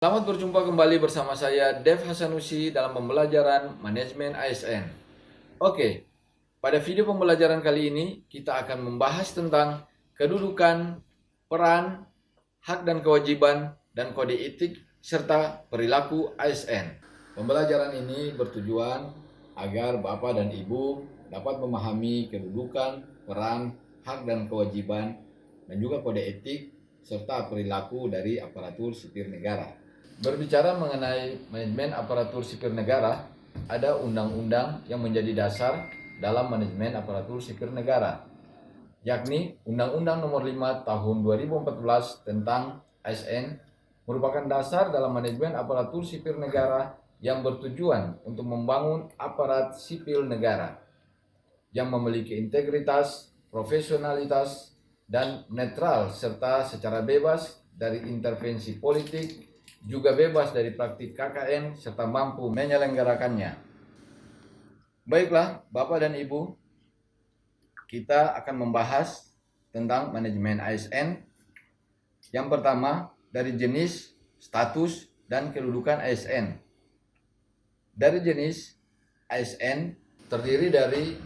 Selamat berjumpa kembali bersama saya Dev Hasanusi dalam pembelajaran Manajemen ASN. Oke, pada video pembelajaran kali ini kita akan membahas tentang kedudukan, peran, hak dan kewajiban, dan kode etik serta perilaku ASN. Pembelajaran ini bertujuan agar Bapak dan Ibu dapat memahami kedudukan, peran, hak dan kewajiban, dan juga kode etik serta perilaku dari aparatur sipil negara. Berbicara mengenai manajemen aparatur sipil negara, ada undang-undang yang menjadi dasar dalam manajemen aparatur sipil negara, yakni Undang-Undang Nomor 5 Tahun 2014 tentang ASN merupakan dasar dalam manajemen aparatur sipil negara yang bertujuan untuk membangun aparat sipil negara yang memiliki integritas, profesionalitas, dan netral serta secara bebas dari intervensi politik, juga bebas dari praktik KKN serta mampu menyelenggarakannya. Baiklah, Bapak dan Ibu, kita akan membahas tentang manajemen ASN. Yang pertama, dari jenis, status, dan kedudukan ASN. Dari jenis, ASN terdiri dari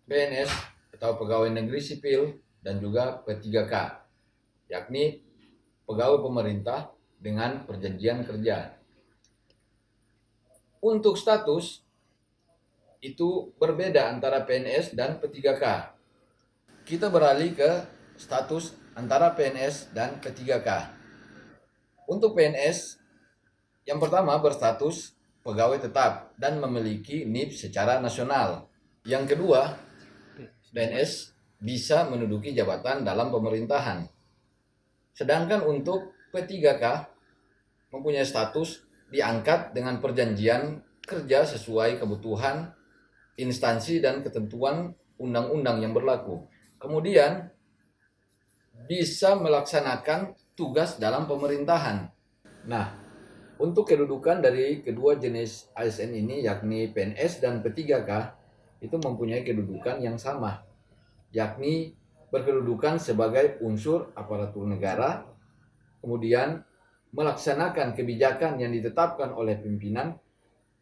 PNS atau pegawai negeri sipil dan juga P3K, yakni pegawai pemerintah dengan perjanjian kerja. Untuk status itu berbeda antara PNS dan P3K. Kita beralih ke status antara PNS dan P3K. Untuk PNS, yang pertama berstatus pegawai tetap dan memiliki NIP secara nasional. Yang kedua, PNS bisa menduduki jabatan dalam pemerintahan. Sedangkan untuk P3K mempunyai status diangkat dengan perjanjian kerja sesuai kebutuhan instansi dan ketentuan undang-undang yang berlaku. Kemudian bisa melaksanakan tugas dalam pemerintahan. Nah, untuk kedudukan dari kedua jenis ASN ini yakni PNS dan P3K itu mempunyai kedudukan yang sama, yakni berkedudukan sebagai unsur aparatur negara, kemudian melaksanakan kebijakan yang ditetapkan oleh pimpinan,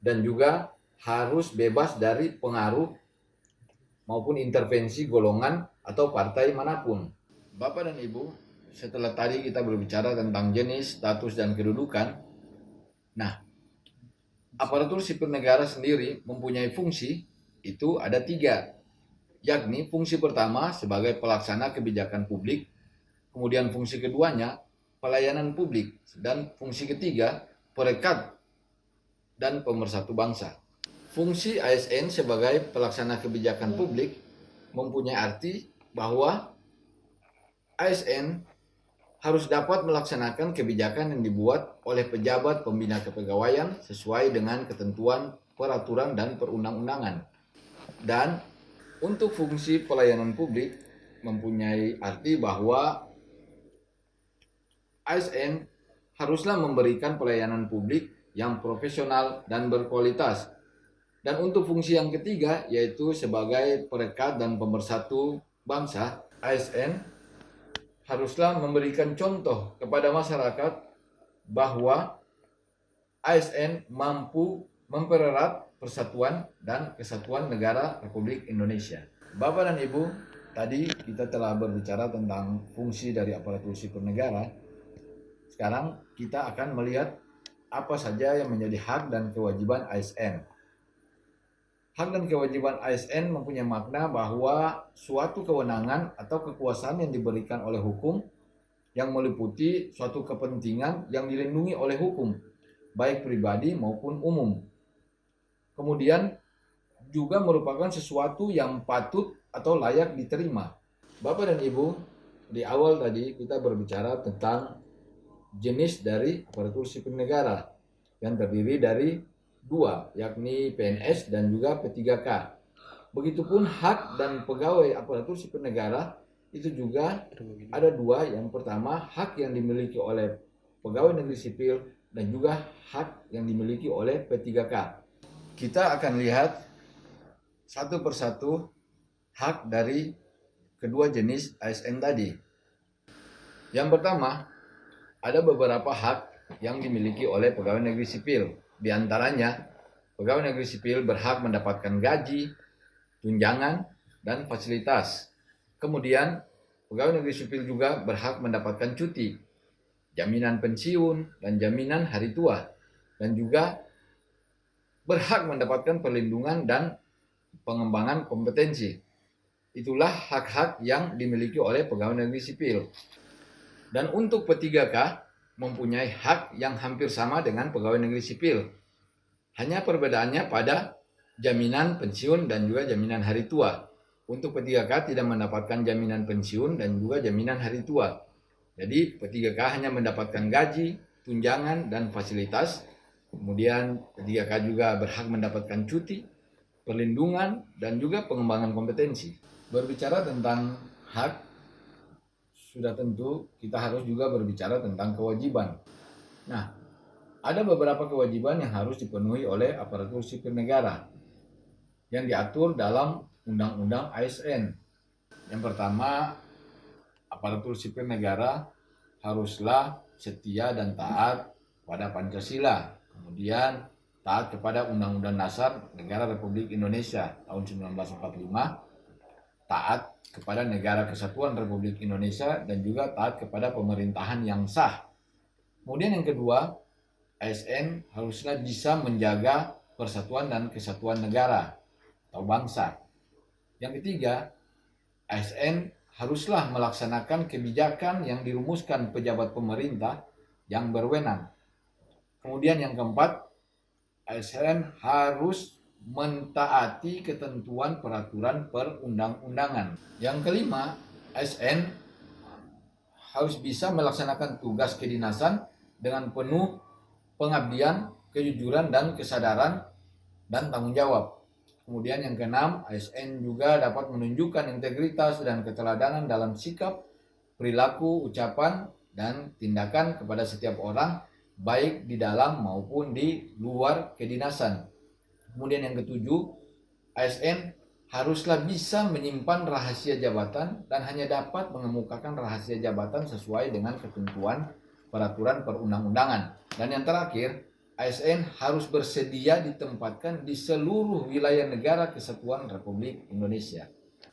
dan juga harus bebas dari pengaruh maupun intervensi golongan atau partai manapun. Bapak dan Ibu, setelah tadi kita berbicara tentang jenis, status, dan kedudukan, nah, aparatur sipil negara sendiri mempunyai fungsi, itu ada 3, yakni fungsi pertama sebagai pelaksana kebijakan publik, kemudian fungsi keduanya pelayanan publik, dan fungsi ketiga perekat dan pemersatu bangsa. Fungsi ASN sebagai pelaksana kebijakan publik mempunyai arti bahwa ASN harus dapat melaksanakan kebijakan yang dibuat oleh pejabat pembina kepegawaian sesuai dengan ketentuan peraturan dan perundang-undangan. Dan untuk fungsi pelayanan publik mempunyai arti bahwa ASN haruslah memberikan pelayanan publik yang profesional dan berkualitas. Dan untuk fungsi yang ketiga yaitu sebagai perekat dan pemersatu bangsa, ASN haruslah memberikan contoh kepada masyarakat bahwa ASN mampu mempererat persatuan dan kesatuan negara Republik Indonesia. Bapak dan Ibu, tadi kita telah berbicara tentang fungsi dari aparatur sipil negara. Sekarang kita akan melihat apa saja yang menjadi hak dan kewajiban ASN. Hak dan kewajiban ASN mempunyai makna bahwa suatu kewenangan atau kekuasaan yang diberikan oleh hukum yang meliputi suatu kepentingan yang dilindungi oleh hukum, baik pribadi maupun umum. Kemudian juga merupakan sesuatu yang patut atau layak diterima. Bapak dan Ibu, di awal tadi kita berbicara tentang jenis dari aparatur sipil negara yang terdiri dari 2, yakni PNS dan juga P3K. Begitupun hak dan pegawai aparatur sipil negara itu juga ada 2. Yang pertama, hak yang dimiliki oleh pegawai negeri sipil dan juga hak yang dimiliki oleh P3K. Kita akan lihat satu persatu hak dari kedua jenis ASN tadi. Yang pertama, ada beberapa hak yang dimiliki oleh pegawai negeri sipil. Di antaranya, pegawai negeri sipil berhak mendapatkan gaji, tunjangan, dan fasilitas. Kemudian, pegawai negeri sipil juga berhak mendapatkan cuti, jaminan pensiun, dan jaminan hari tua, dan juga berhak mendapatkan perlindungan dan pengembangan kompetensi. Itulah hak-hak yang dimiliki oleh pegawai negeri sipil. Dan untuk P3K mempunyai hak yang hampir sama dengan pegawai negeri sipil. Hanya perbedaannya pada jaminan pensiun dan juga jaminan hari tua. Untuk P3K tidak mendapatkan jaminan pensiun dan juga jaminan hari tua. Jadi P3K hanya mendapatkan gaji, tunjangan, dan fasilitas. Kemudian P3K juga berhak mendapatkan cuti, perlindungan, dan juga pengembangan kompetensi. Berbicara tentang hak, sudah tentu kita harus juga berbicara tentang kewajiban. Nah, ada beberapa kewajiban yang harus dipenuhi oleh aparatur sipil negara yang diatur dalam Undang-Undang ASN. Yang pertama, aparatur sipil negara haruslah setia dan taat pada Pancasila. Kemudian taat kepada Undang-Undang Dasar Negara Republik Indonesia tahun 1945, taat kepada Negara Kesatuan Republik Indonesia, dan juga taat kepada pemerintahan yang sah. Kemudian yang kedua, ASN haruslah bisa menjaga persatuan dan kesatuan negara atau bangsa. Yang ketiga, ASN haruslah melaksanakan kebijakan yang dirumuskan pejabat pemerintah yang berwenang. Kemudian yang keempat, ASN harus mentaati ketentuan peraturan perundang-undangan. Yang kelima, ASN harus bisa melaksanakan tugas kedinasan dengan penuh pengabdian, kejujuran, dan kesadaran dan tanggung jawab. Kemudian yang keenam, ASN juga dapat menunjukkan integritas dan keteladanan dalam sikap, perilaku, ucapan, dan tindakan kepada setiap orang, baik di dalam maupun di luar kedinasan. Kemudian yang ketujuh, ASN haruslah bisa menyimpan rahasia jabatan dan hanya dapat mengemukakan rahasia jabatan sesuai dengan ketentuan peraturan perundang-undangan. Dan yang terakhir, ASN harus bersedia ditempatkan di seluruh wilayah negara kesatuan Republik Indonesia.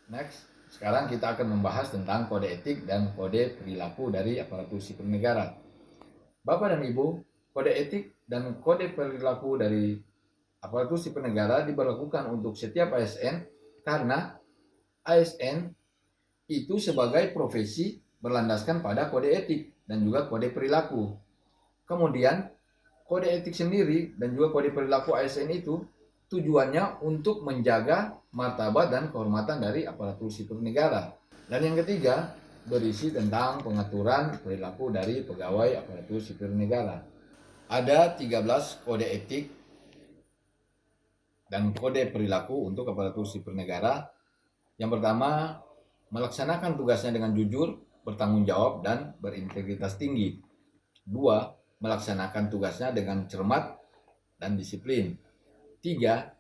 Next, sekarang kita akan membahas tentang kode etik dan kode perilaku dari aparatur sipil negara. Bapak dan Ibu, kode etik dan kode perilaku dari aparatur sipil negara diberlakukan untuk setiap ASN karena ASN itu sebagai profesi berlandaskan pada kode etik dan juga kode perilaku. Kemudian kode etik sendiri dan juga kode perilaku ASN itu tujuannya untuk menjaga martabat dan kehormatan dari aparatur sipil negara. Dan yang ketiga, berisi tentang pengaturan perilaku dari pegawai aparatur sipil negara. Ada 13 kode etik dan kode perilaku untuk aparatur sipil negara. Yang pertama, melaksanakan tugasnya dengan jujur, bertanggung jawab, dan berintegritas tinggi. 2. Melaksanakan tugasnya dengan cermat dan disiplin. 3.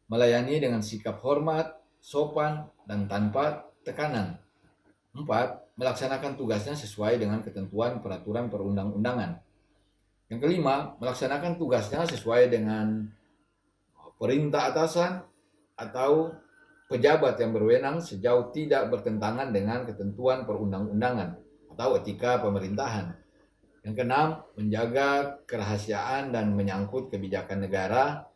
Melayani dengan sikap hormat, sopan, dan tanpa tekanan. 4. Melaksanakan tugasnya sesuai dengan ketentuan peraturan perundang-undangan. Yang kelima, melaksanakan tugasnya sesuai dengan perintah atasan atau pejabat yang berwenang sejauh tidak bertentangan dengan ketentuan perundang-undangan atau etika pemerintahan. Yang keenam, menjaga kerahasiaan dan menyangkut kebijakan negara.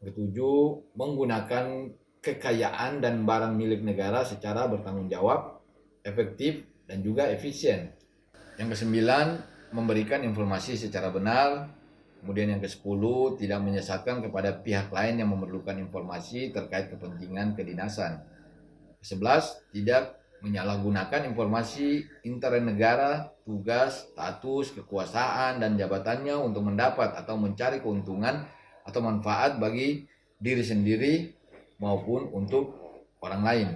Yang ketujuh, menggunakan kekayaan dan barang milik negara secara bertanggung jawab, efektif, dan juga efisien. Yang kesembilan, memberikan informasi secara benar. Kemudian yang ke-10, tidak menyesatkan kepada pihak lain yang memerlukan informasi terkait kepentingan kedinasan. Ke-11, tidak menyalahgunakan informasi intern negara, tugas, status, kekuasaan, dan jabatannya untuk mendapat atau mencari keuntungan atau manfaat bagi diri sendiri maupun untuk orang lain.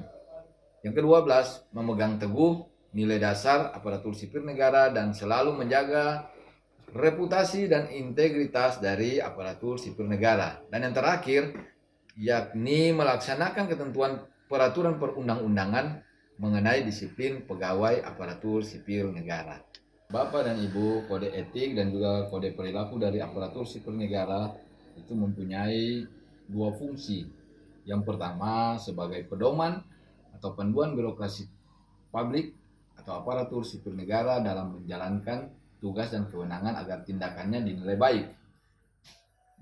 Yang ke-12, memegang teguh nilai dasar aparatur sipil negara dan selalu menjaga reputasi dan integritas dari aparatur sipil negara. Dan yang terakhir, yakni melaksanakan ketentuan peraturan perundang-undangan mengenai disiplin pegawai aparatur sipil negara. Bapak dan Ibu, kode etik dan juga kode perilaku dari aparatur sipil negara itu mempunyai dua fungsi. Yang pertama sebagai pedoman atau panduan birokrasi publik atau aparatur sipil negara dalam menjalankan tugas dan kewenangan agar tindakannya dinilai baik.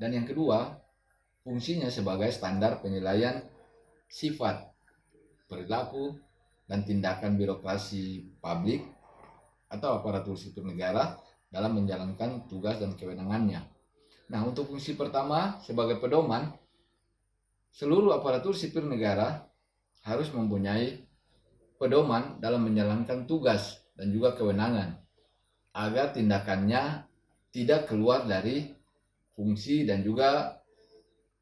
Dan yang kedua, fungsinya sebagai standar penilaian sifat, perilaku, dan tindakan birokrasi publik atau aparatur sipil negara dalam menjalankan tugas dan kewenangannya. Nah, untuk fungsi pertama sebagai pedoman, seluruh aparatur sipil negara harus mempunyai pedoman dalam menjalankan tugas dan juga kewenangan agar tindakannya tidak keluar dari fungsi dan juga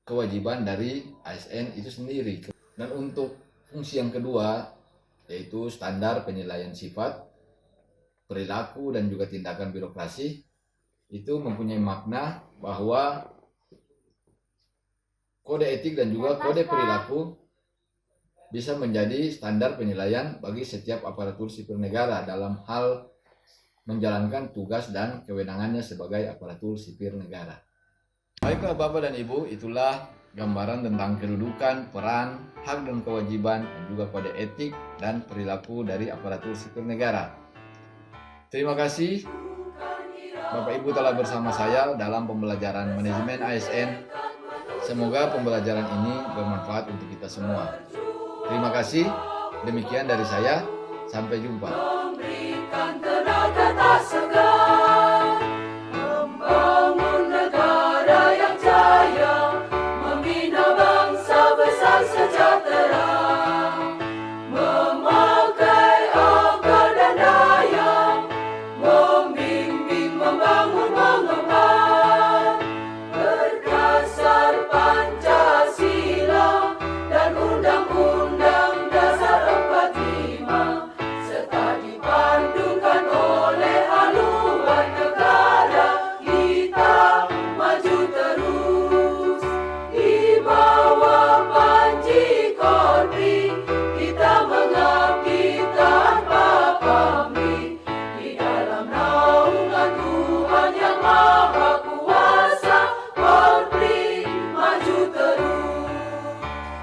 kewajiban dari ASN itu sendiri. Dan untuk fungsi yang kedua yaitu standar penilaian sifat, perilaku dan juga tindakan birokrasi itu mempunyai makna bahwa kode etik dan juga kode perilaku bisa menjadi standar penilaian bagi setiap aparatur sipil negara dalam hal menjalankan tugas dan kewenangannya sebagai aparatur sipil negara. Baiklah Bapak dan Ibu, itulah gambaran tentang kedudukan, peran, hak dan kewajiban dan juga kode etik dan perilaku dari aparatur sipil negara. Terima kasih Bapak Ibu telah bersama saya dalam pembelajaran manajemen ASN. Semoga pembelajaran ini bermanfaat untuk kita semua. Terima kasih. Demikian dari saya. Sampai jumpa.